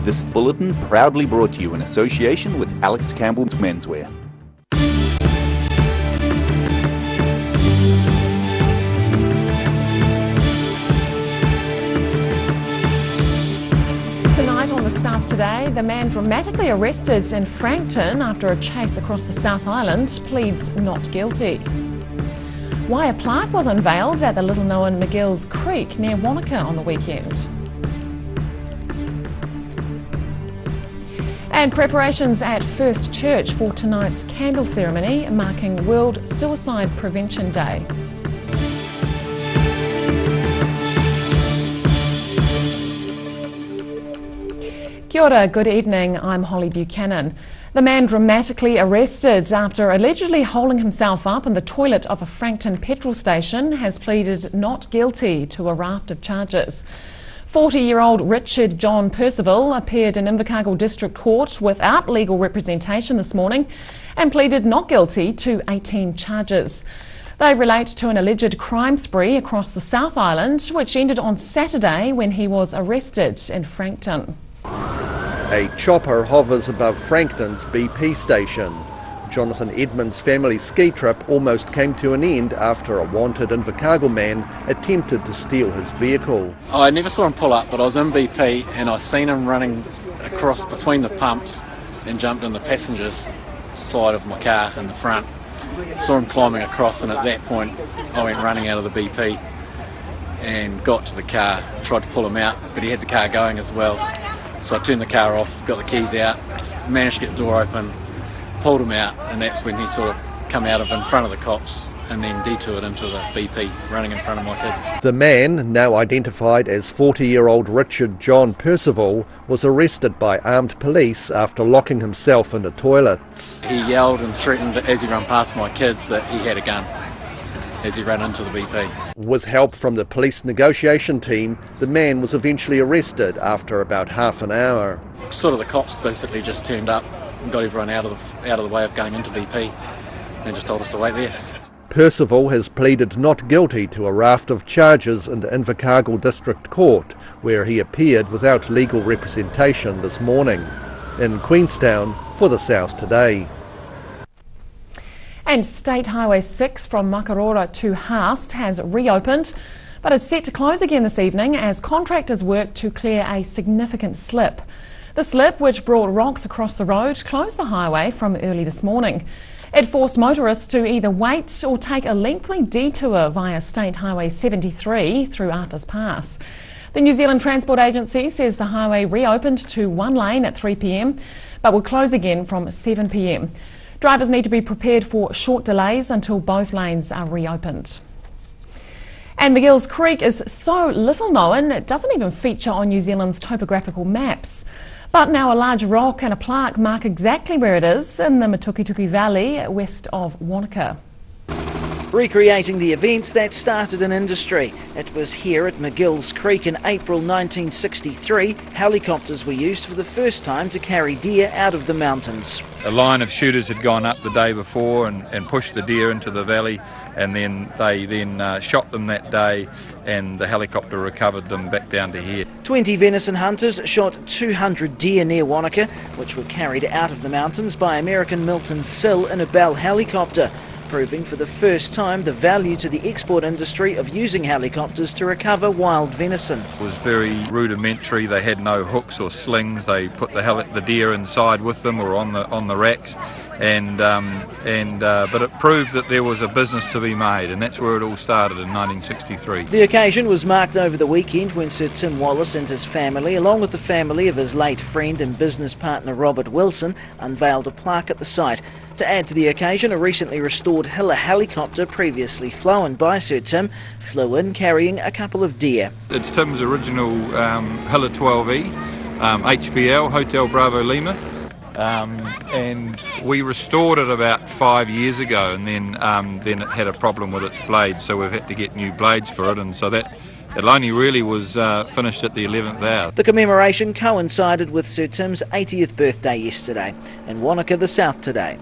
This bulletin proudly brought to you in association with Alex Campbell's Menswear. Tonight on the South Today, the man dramatically arrested in Frankton after a chase across the South Island pleads not guilty. Why a plaque was unveiled at the little-known McGill's Creek near Wanaka on the weekend. And preparations at First Church for tonight's candle ceremony marking World Suicide Prevention Day. Kia ora, good evening, I'm Holly Buchanan. The man dramatically arrested after allegedly holding himself up in the toilet of a Frankton petrol station has pleaded not guilty to a raft of charges. 40-year-old Richard John Percival appeared in Invercargill District Court without legal representation this morning and pleaded not guilty to 18 charges. They relate to an alleged crime spree across the South Island, which ended on Saturday when he was arrested in Frankton. A chopper hovers above Frankton's BP station. Jonathan Edmonds' family ski trip almost came to an end after a wanted Invercargill man attempted to steal his vehicle. I never saw him pull up, but I was in BP and I seen him running across between the pumps and jumped in the passenger's side of my car in the front. Saw him climbing across, and at that point I went running out of the BP and got to the car, tried to pull him out, but he had the car going as well. So I turned the car off, got the keys out, managed to get the door open, pulled him out, and that's when he sort of come out of in front of the cops and then detoured into the BP, running in front of my kids. The man, now identified as 40-year-old Richard John Percival, was arrested by armed police after locking himself in the toilets. He yelled and threatened as he ran past my kids that he had a gun as he ran into the BP. With help from the police negotiation team, the man was eventually arrested after about half an hour. Sort of the cops basically just turned up and got everyone out of the way of going into BP and just told us to wait there. Percival has pleaded not guilty to a raft of charges in the Invercargill District Court, where he appeared without legal representation this morning. In Queenstown for the South Today. And State Highway 6 from Makarora to Haast has reopened, but is set to close again this evening as contractors work to clear a significant slip. The slip, which brought rocks across the road, closed the highway from early this morning. It forced motorists to either wait or take a lengthy detour via State Highway 73 through Arthurs Pass. The New Zealand Transport Agency says the highway reopened to one lane at 3 p.m, but will close again from 7 p.m. Drivers need to be prepared for short delays until both lanes are reopened. And McGill's Creek is so little known it doesn't even feature on New Zealand's topographical maps. But now a large rock and a plaque mark exactly where it is in the Matukituki Valley west of Wanaka. Recreating the events that started in industry. It was here at McGill's Creek in April 1963. Helicopters were used for the first time to carry deer out of the mountains. A line of shooters had gone up the day before and pushed the deer into the valley, and then they shot them that day, and the helicopter recovered them back down to here. 20 venison hunters shot 200 deer near Wanaka, which were carried out of the mountains by American Milton Sill in a Bell helicopter, proving for the first time the value to the export industry of using helicopters to recover wild venison. It was very rudimentary. They had no hooks or slings. They put the deer inside with them or on the racks, but it proved that there was a business to be made, and that's where it all started in 1963. The occasion was marked over the weekend when Sir Tim Wallace and his family, along with the family of his late friend and business partner Robert Wilson, unveiled a plaque at the site. To add to the occasion, a recently restored Hiller helicopter previously flown by Sir Tim flew in carrying a couple of deer. It's Tim's original Hiller 12E, HBL, Hotel Bravo Lima, and we restored it about 5 years ago, and then it had a problem with its blades, so we've had to get new blades for it, and so that it only really was finished at the 11th hour. The commemoration coincided with Sir Tim's 80th birthday yesterday. In Wanaka, the South Today.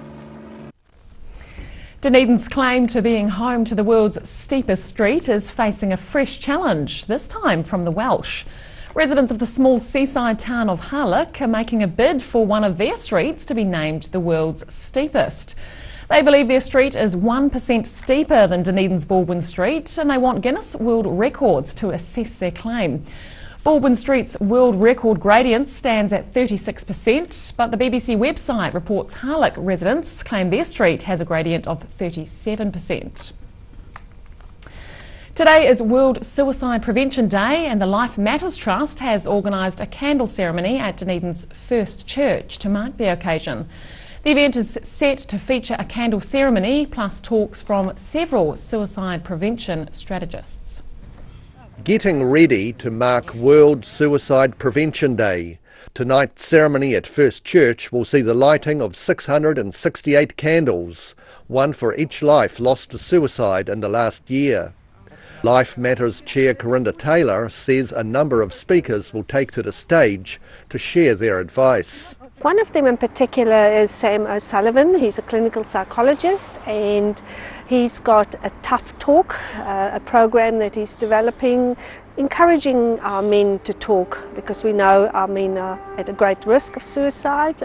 Dunedin's claim to being home to the world's steepest street is facing a fresh challenge, this time from the Welsh. Residents of the small seaside town of Harlech are making a bid for one of their streets to be named the world's steepest. They believe their street is 1% steeper than Dunedin's Baldwin Street, and they want Guinness World Records to assess their claim. Baldwin Street's world record gradient stands at 36%, but the BBC website reports Harlech residents claim their street has a gradient of 37%. Today is World Suicide Prevention Day, and the Life Matters Trust has organised a candle ceremony at Dunedin's First Church to mark the occasion. The event is set to feature a candle ceremony plus talks from several suicide prevention strategists. Getting ready to mark World Suicide Prevention Day. Tonight's ceremony at First Church will see the lighting of 668 candles, one for each life lost to suicide in the last year. Life Matters Chair Corinda Taylor says a number of speakers will take to the stage to share their advice. One of them in particular is Sam O'Sullivan. He's a clinical psychologist and he's got a tough talk, a program that he's developing, encouraging our men to talk, because we know our men are at a great risk of suicide.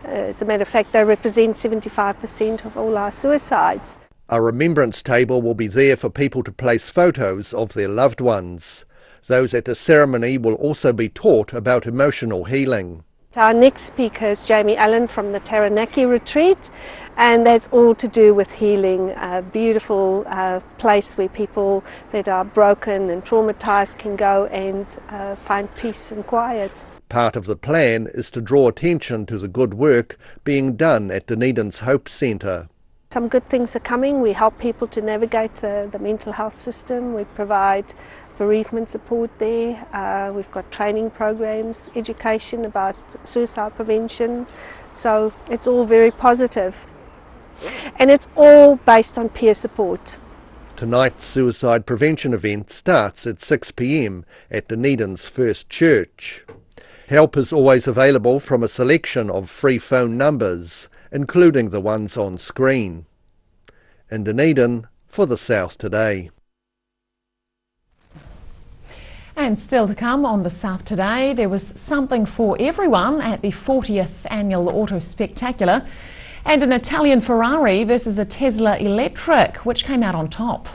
As a matter of fact, they represent 75% of all our suicides. A remembrance table will be there for people to place photos of their loved ones. Those at the ceremony will also be taught about emotional healing. Our next speaker is Jamie Allen from the Taranaki retreat, and that's all to do with healing, a beautiful place where people that are broken and traumatised can go and find peace and quiet. Part of the plan is to draw attention to the good work being done at Dunedin's Hope Centre. Some good things are coming. We help people to navigate the mental health system. We provide bereavement support there. We've got training programs, education about suicide prevention. So it's all very positive. And it's all based on peer support. Tonight's suicide prevention event starts at 6 p.m. at Dunedin's First Church. Help is always available from a selection of free phone numbers, including the ones on screen. In Dunedin, for the South Today. And still to come on the South Today, there was something for everyone at the 40th Annual Auto Spectacular, and an Italian Ferrari versus a Tesla Electric, which came out on top.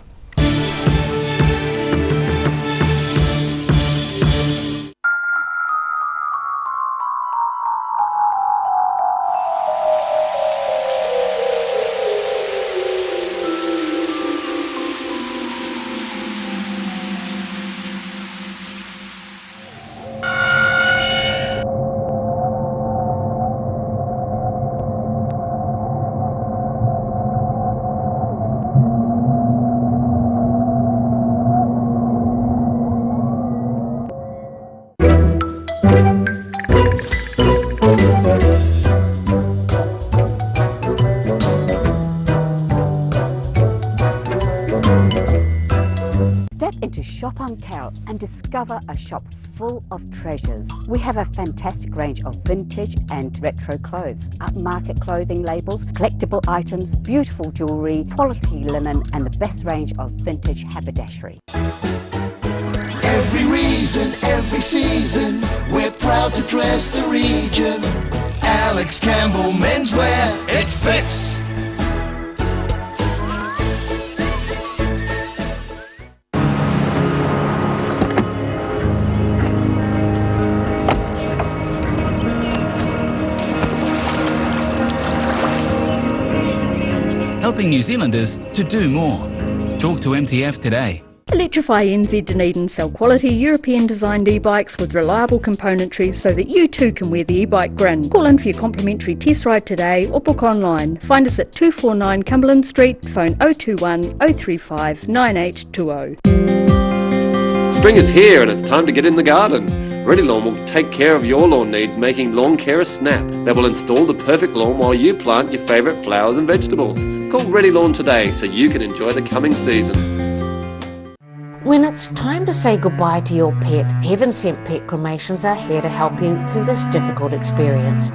Into Shop on Carol and discover a shop full of treasures. We have a fantastic range of vintage and retro clothes, upmarket clothing labels, collectible items, beautiful jewellery, quality linen and the best range of vintage haberdashery. Every reason, every season, we're proud to dress the region. Alex Campbell Menswear, it fits. Helping New Zealanders to do more. Talk to MTF today. Electrify NZ Dunedin sell quality European designed e-bikes with reliable componentry so that you too can wear the e-bike grin. Call in for your complimentary test ride today or book online. Find us at 249 Cumberland Street, phone 021 035 9820. Spring is here and it's time to get in the garden. Ready Lawn will take care of your lawn needs, making lawn care a snap. They will install the perfect lawn while you plant your favourite flowers and vegetables. Call Ready Lawn today so you can enjoy the coming season. When it's time to say goodbye to your pet, Heaven Sent Pet Cremations are here to help you through this difficult experience.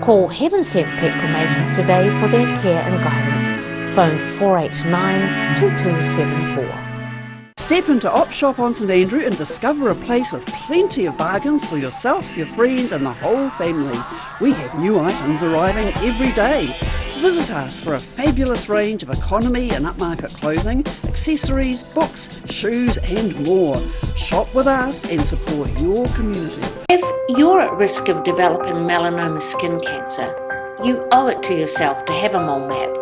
Call Heaven Sent Pet Cremations today for their care and guidance. Phone 489 2274. Step into Op Shop on St Andrew and discover a place with plenty of bargains for yourself, your friends and the whole family. We have new items arriving every day. Visit us for a fabulous range of economy and upmarket clothing, accessories, books, shoes and more. Shop with us and support your community. If you're at risk of developing melanoma skin cancer, you owe it to yourself to have a mole map.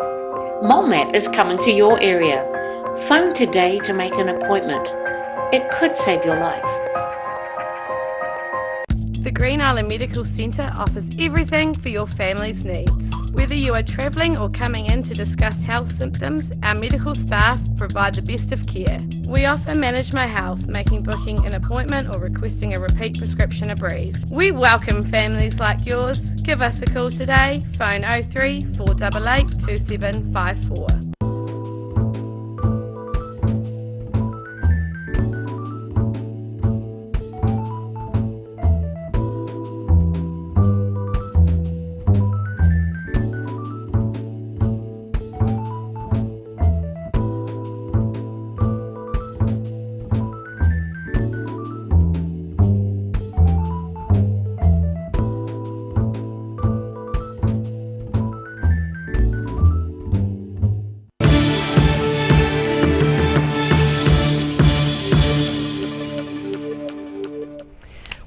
Mole Map is coming to your area. Phone today to make an appointment. It could save your life. The Green Island Medical Centre offers everything for your family's needs. Whether you are travelling or coming in to discuss health symptoms, our medical staff provide the best of care. We offer Manage My Health, making booking an appointment or requesting a repeat prescription a breeze. We welcome families like yours. Give us a call today. Phone 03 488 2754.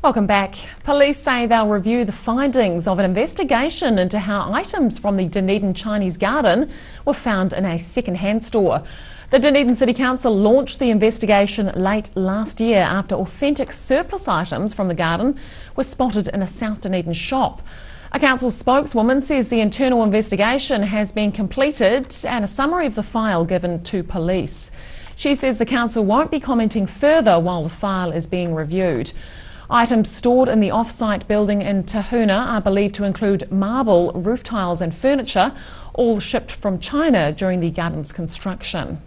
Welcome back. Police say they'll review the findings of an investigation into how items from the Dunedin Chinese Garden were found in a second-hand store. The Dunedin City Council launched the investigation late last year after authentic surplus items from the garden were spotted in a South Dunedin shop. A council spokeswoman says the internal investigation has been completed and a summary of the file given to police. She says the council won't be commenting further while the file is being reviewed. Items stored in the off-site building in Tahuna are believed to include marble, roof tiles and furniture, all shipped from China during the garden's construction.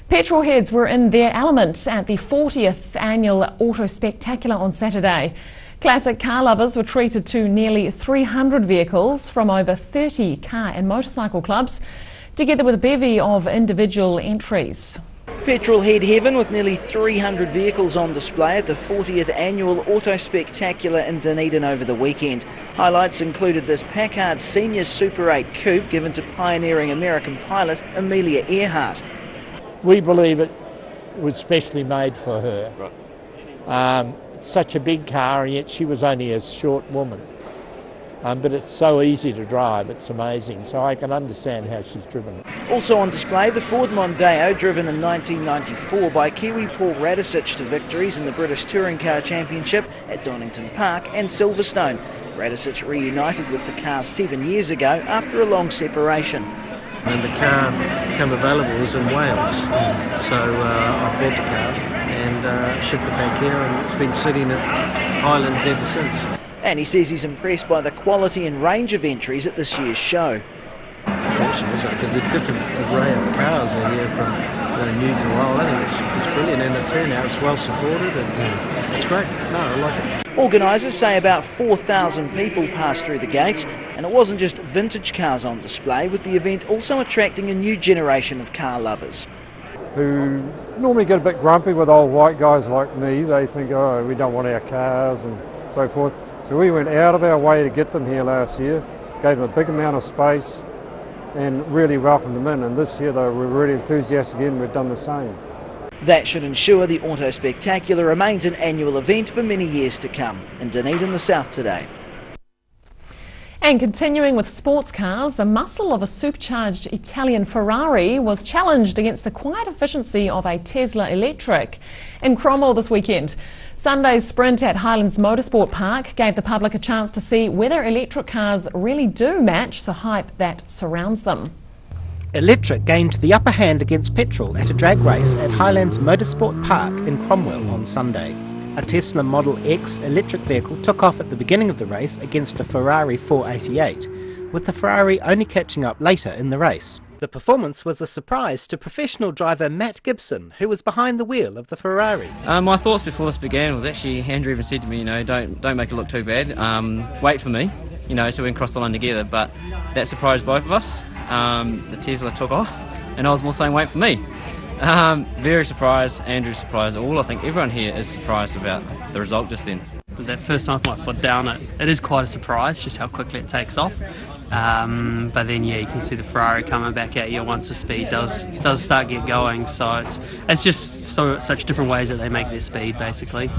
Petrol heads were in their element at the 40th annual Auto Spectacular on Saturday. Classic car lovers were treated to nearly 300 vehicles from over 30 car and motorcycle clubs, together with a bevy of individual entries. Petrol head heaven with nearly 300 vehicles on display at the 40th annual Auto Spectacular in Dunedin over the weekend. Highlights included this Packard Senior Super 8 Coupe given to pioneering American pilot Amelia Earhart. We believe it was specially made for her. It's such a big car and yet she was only a short woman. But it's so easy to drive, it's amazing, so I can understand how she's driven it. Also on display, the Ford Mondeo, driven in 1994 by Kiwi Paul Radisich to victories in the British Touring Car Championship at Donington Park and Silverstone. Radisich reunited with the car 7 years ago after a long separation. When the car became available, it was in Wales, so I bought the car and shipped it back here, and it's been sitting at Highlands ever since. And he says he's impressed by the quality and range of entries at this year's show. It's awesome, isn't it? The different array of cars are here from new to old. I think it's brilliant, and the turnout is well supported and it's great. No, I like it. Organisers say about 4,000 people passed through the gates, and it wasn't just vintage cars on display, with the event also attracting a new generation of car lovers. Who normally get a bit grumpy with old white guys like me. They think, oh, we don't want our cars and so forth. So we went out of our way to get them here last year, gave them a big amount of space and really welcomed them in. And this year they were really enthusiastic and we've done the same. That should ensure the Auto Spectacular remains an annual event for many years to come. In Dunedin, the South Today. And continuing with sports cars, the muscle of a supercharged Italian Ferrari was challenged against the quiet efficiency of a Tesla electric in Cromwell this weekend. Sunday's sprint at Highlands Motorsport Park gave the public a chance to see whether electric cars really do match the hype that surrounds them. Electric gained the upper hand against petrol at a drag race at Highlands Motorsport Park in Cromwell on Sunday. A Tesla Model X electric vehicle took off at the beginning of the race against a Ferrari 488, with the Ferrari only catching up later in the race. The performance was a surprise to professional driver Matt Gibson, who was behind the wheel of the Ferrari. My thoughts before this began was actually, Andrew even said to me, don't make it look too bad, wait for me, so we can cross the line together, but that surprised both of us. The Tesla took off, and I was more saying wait for me. Very surprised, Andrew's surprised, I think everyone here is surprised about the result just then. That first time I put my foot down, it is quite a surprise just how quickly it takes off. But then yeah, you can see the Ferrari coming back at you once the speed does start get going. So it's just such different ways that they make their speed basically.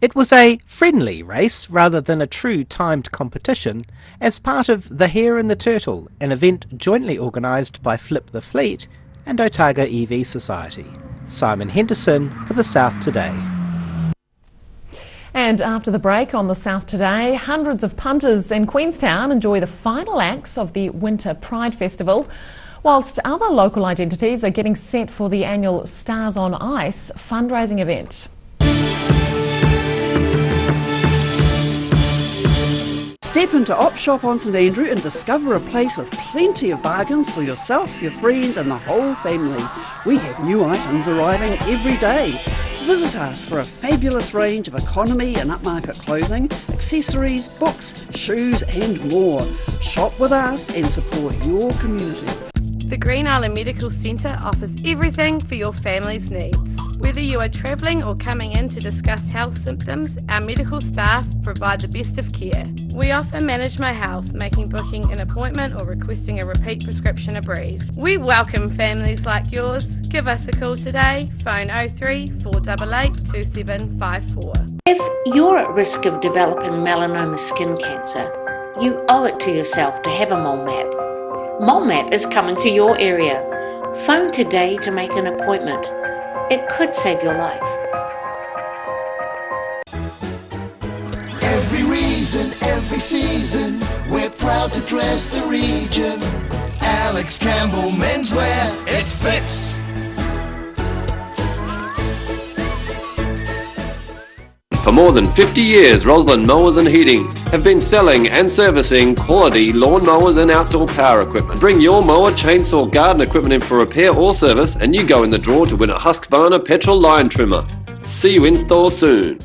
It was a friendly race rather than a true timed competition as part of The Hare and the Turtle, an event jointly organised by Flip the Fleet and Otago EV Society. Simon Henderson for the South Today. And after the break on the South Today, hundreds of punters in Queenstown enjoy the final acts of the Winter Pride Festival, whilst other local identities are getting set for the annual Stars on Ice fundraising event. Step into Op Shop on St Andrew and discover a place with plenty of bargains for yourself, your friends and the whole family. We have new items arriving every day. Visit us for a fabulous range of economy and upmarket clothing, accessories, books, shoes and more. Shop with us and support your community. The Green Island Medical Centre offers everything for your family's needs. Whether you are travelling or coming in to discuss health symptoms, our medical staff provide the best of care. We offer Manage My Health, making booking an appointment or requesting a repeat prescription a breeze. We welcome families like yours. Give us a call today, phone 03 488 2754. If you're at risk of developing melanoma skin cancer, you owe it to yourself to have a mole map. MoleMap is coming to your area. Phone today to make an appointment. It could save your life. Every reason, every season, we're proud to dress the region. Alex Campbell Menswear, it fits. For more than 50 years, Roslyn Mowers and Heating have been selling and servicing quality lawn mowers and outdoor power equipment. Bring your mower, chainsaw, garden equipment in for repair or service and you go in the draw to win a Husqvarna petrol line trimmer. See you in store soon.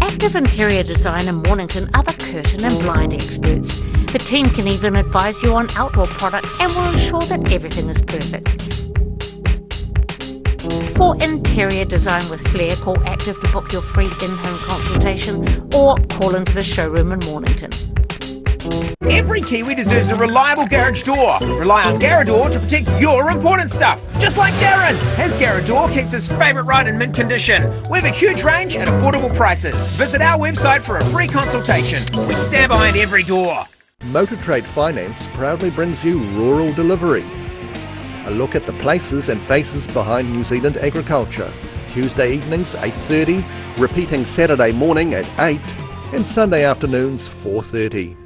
Active Interior Designer Mornington are the curtain and blind experts. The team can even advise you on outdoor products and will ensure that everything is perfect. For interior design with flair, call Active to book your free in-home consultation or call into the showroom in Mornington. Every Kiwi deserves a reliable garage door. Rely on Garrador to protect your important stuff. Just like Darren. His Garrador keeps his favourite ride in mint condition. We have a huge range at affordable prices. Visit our website for a free consultation. We stand behind every door. Motor Trade Finance proudly brings you Rural Delivery. A look at the places and faces behind New Zealand agriculture. Tuesday evenings 8:30, repeating Saturday morning at 8 and Sunday afternoons 4:30.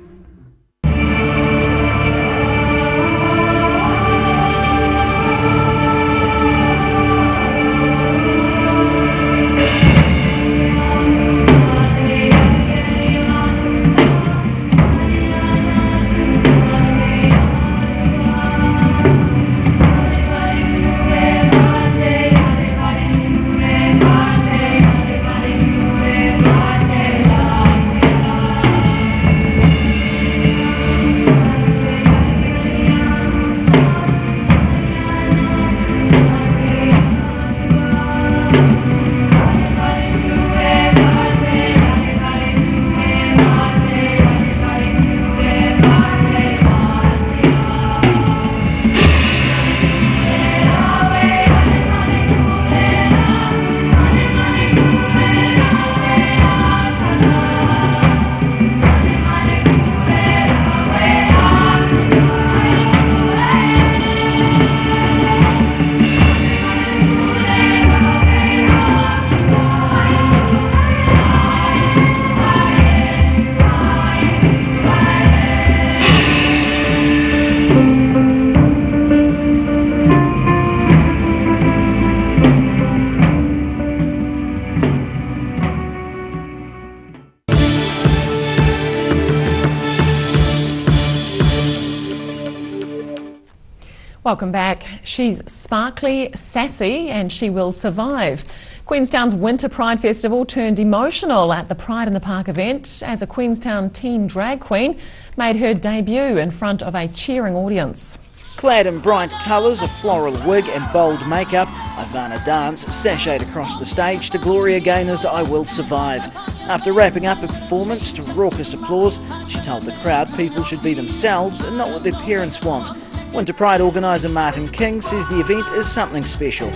Welcome back. She's sparkly, sassy, and she will survive. Queenstown's Winter Pride Festival turned emotional at the Pride in the Park event as a Queenstown teen drag queen made her debut in front of a cheering audience. Clad in bright colours, a floral wig and bold makeup, Ivana Dance sashayed across the stage to Gloria Gaynor's I Will Survive. After wrapping up a performance to raucous applause, she told the crowd people should be themselves and not what their parents want. Winter Pride organiser Martin King says the event is something special.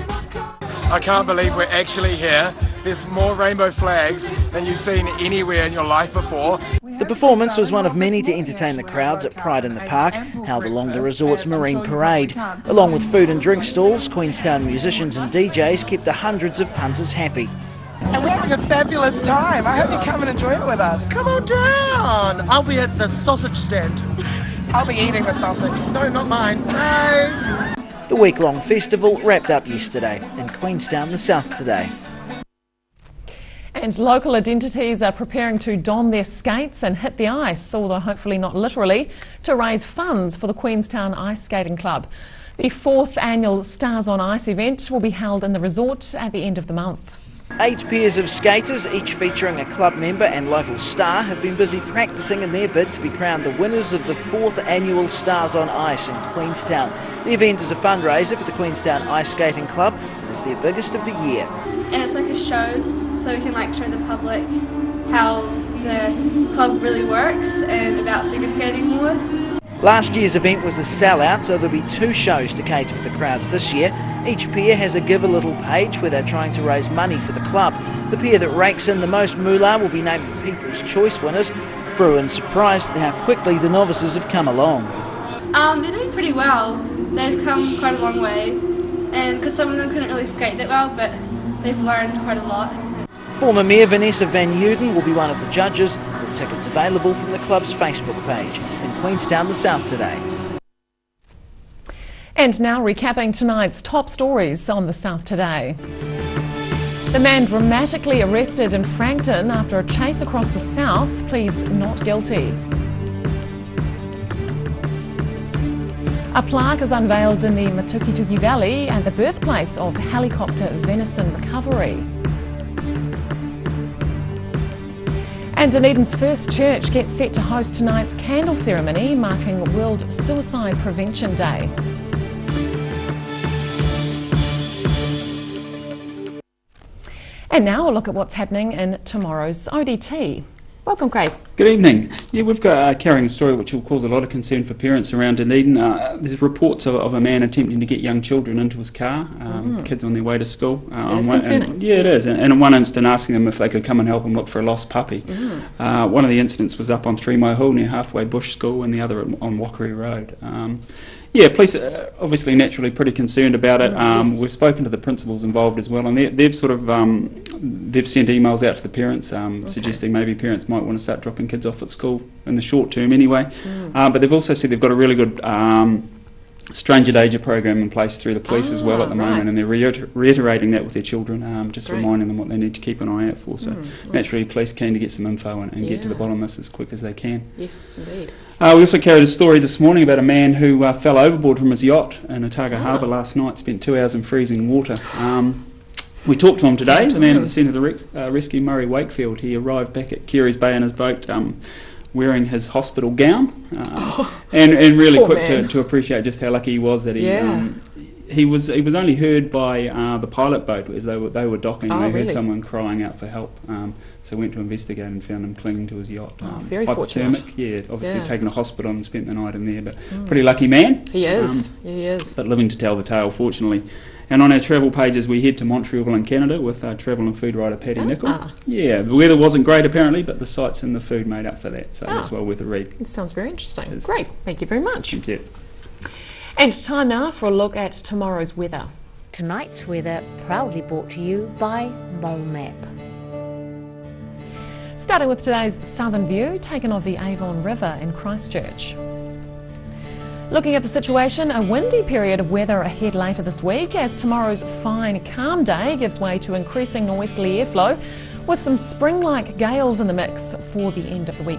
I can't believe we're actually here. There's more rainbow flags than you've seen anywhere in your life before. The performance was one of many to entertain the crowds at Pride in the Park, held along the resort's marine parade. Along with food and drink stalls, Queenstown musicians and DJs kept the hundreds of punters happy. And we're having a fabulous time. I hope you come and enjoy it with us. Come on down. I'll be at the sausage stand. I'll be eating the sausage. No, not mine. Bye. The week-long festival wrapped up yesterday in Queenstown, the South today. And local identities are preparing to don their skates and hit the ice, although hopefully not literally, to raise funds for the Queenstown Ice Skating Club. The 4th annual Stars on Ice event will be held in the resort at the end of the month. 8 pairs of skaters, each featuring a club member and local star, have been busy practising in their bid to be crowned the winners of the 4th annual Stars on Ice in Queenstown. The event is a fundraiser for the Queenstown Ice Skating Club and is their biggest of the year. And it's like a show, so we can show the public how the club really works and about figure skating more. Last year's event was a sellout, so there'll be 2 shows to cater for the crowds this year. Each pair has a Give a Little page where they're trying to raise money for the club. The pair that rakes in the most moolah will be named the People's Choice winners. Fruin's surprised at how quickly the novices have come along. They're doing pretty well. They've come quite a long way, and because some of them couldn't really skate that well, but they've learned quite a lot. Former Mayor Vanessa Van Uden will be one of the judges, with tickets available from the club's Facebook page in Queenstown, the South today. And now recapping tonight's top stories on the South today. The man dramatically arrested in Frankton after a chase across the South pleads not guilty. A plaque is unveiled in the Matukituki Valley and the birthplace of helicopter venison recovery. And Dunedin's first church gets set to host tonight's candle ceremony marking World Suicide Prevention Day. And now a look at what's happening in tomorrow's ODT. Welcome, Craig. Good evening. Yeah, we've got carrying a story which will cause a lot of concern for parents around Dunedin. There's reports of a man attempting to get young children into his car, kids on their way to school. It's concerning. Yeah, it is. And in one instant asking them if they could come and help him look for a lost puppy. One of the incidents was up on 3 Mile Hill near Halfway Bush School and the other on Wakaru Road. Yeah, police are obviously naturally pretty concerned about it. Yes. We've spoken to the principals involved as well, and they've sort of they've sent emails out to the parents suggesting maybe parents might want to start dropping kids off at school in the short term anyway. But they've also said they've got a really good stranger danger program in place through the police as well at the moment, and they're reiterating that with their children, just reminding them what they need to keep an eye out for. So naturally, police keen to get some info and get to the bottom of this as quick as they can. Yes, indeed. We also carried a story this morning about a man who fell overboard from his yacht in Otago Harbour last night, spent 2 hours in freezing water. We talked to him today, the man at the centre of the rescue, Murray Wakefield. He arrived back at Keary's Bay in his boat wearing his hospital gown and really quick to appreciate just how lucky he was that he was only heard by the pilot boat as they were docking. They heard someone crying out for help, so went to investigate and found him clinging to his yacht. Very fortunate. Yeah, obviously taken to hospital and spent the night in there, but pretty lucky man. He is. He is. But living to tell the tale, fortunately. And on our travel pages, we head to Montreal in Canada with travel and food writer Patty Nichol. Yeah, the weather wasn't great apparently, but the sights and the food made up for that, so that's well worth a read. It sounds very interesting. Great, thank you very much. Thank you. And time now for a look at tomorrow's weather. Tonight's weather proudly brought to you by MoleMap. Starting with today's southern view, taken of the Avon River in Christchurch. Looking at the situation, a windy period of weather ahead later this week as tomorrow's fine, calm day gives way to increasing norwesterly airflow with some spring-like gales in the mix for the end of the week.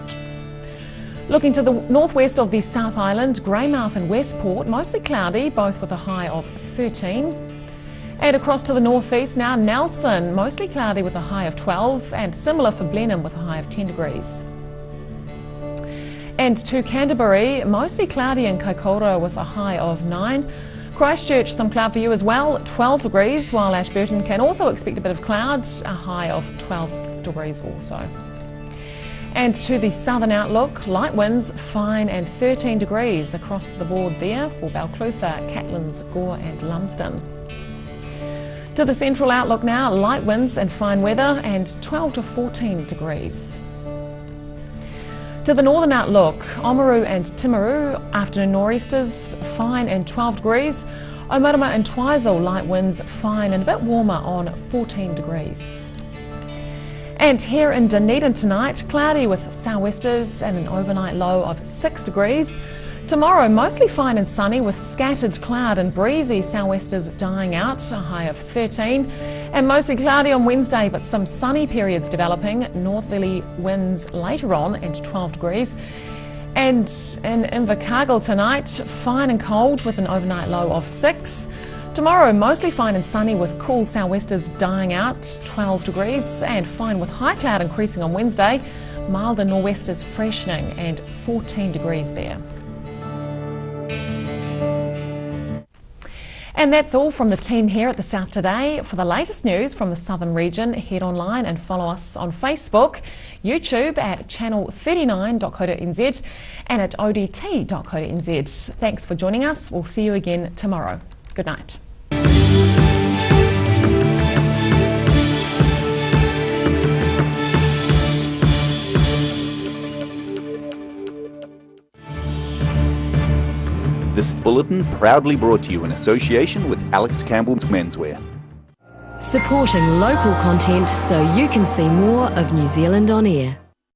Looking to the northwest of the South Island, Greymouth and Westport, mostly cloudy, both with a high of 13. And across to the northeast now, Nelson, mostly cloudy with a high of 12, and similar for Blenheim with a high of 10 degrees. And to Canterbury, mostly cloudy in Kaikoura with a high of 9. Christchurch, some cloud for you as well, 12 degrees, while Ashburton can also expect a bit of cloud, a high of 12 degrees also. And to the southern outlook, light winds, fine and 13 degrees across the board there for Balclutha, Catlins, Gore and Lumsden. To the central outlook now, light winds and fine weather and 12 to 14 degrees. To the northern outlook, Oamaru and Timaru, afternoon nor'easters, fine and 12 degrees. Omarama and Twizel, light winds, fine and a bit warmer on 14 degrees. And here in Dunedin tonight, cloudy with sou'westers and an overnight low of 6 degrees. Tomorrow, mostly fine and sunny with scattered cloud and breezy sou'westers dying out, a high of 13. And mostly cloudy on Wednesday, but some sunny periods developing, northerly winds later on and 12 degrees. And in Invercargill tonight, fine and cold with an overnight low of 6. Tomorrow, mostly fine and sunny with cool sou'westers dying out, 12 degrees, and fine with high cloud increasing on Wednesday, milder nor'westers freshening and 14 degrees there. And that's all from the team here at the South Today. For the latest news from the southern region, head online and follow us on Facebook, YouTube at channel39.co.nz and at odt.co.nz. Thanks for joining us. We'll see you again tomorrow. Good night. This bulletin proudly brought to you in association with Alex Campbell's Menswear. Supporting local content so you can see more of New Zealand on air.